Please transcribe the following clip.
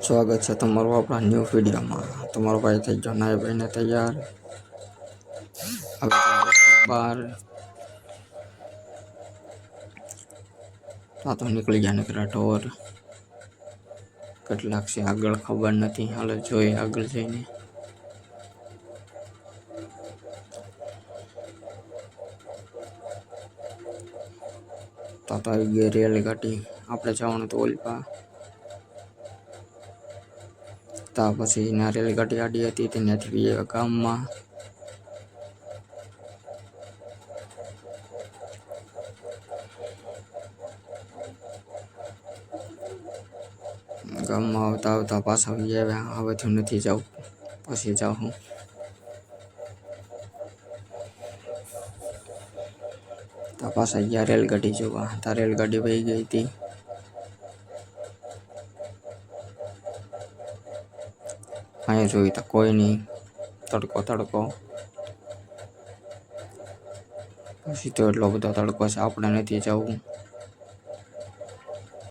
સ્વાગત છે તમારું આપણા ન્યૂ વિડીયોમાં। તમારો ભાઈ થઈ ગયો નાય ભાઈને તૈયાર। હવે બાર તો નીકળી ગયા નીકળ્યા ઢોર કેટલાક છે આગળ ખબર નથી, હાલો જોઈએ આગળ જઈને। તો આવી ગઈ રેલગાડી, આપણે જવાનું તો ઓલપા। તા પછી ના રેલગાડી આડી હતી ત્યાંથી ગામમાં। ગામમાં આવતા આવતા પાછા આવ્યા, હવેથી નથી જાવ પછી જાઉં। તો પાછા ગયા રેલગાડી જોવા, તા રેલગાડી વહી ગઈ હતી। અહીંયા જોઈ તો કોઈ નહીં, તડકો તડકો। પછી તો એટલો બધો તડકો છે આપણે નથી જવું।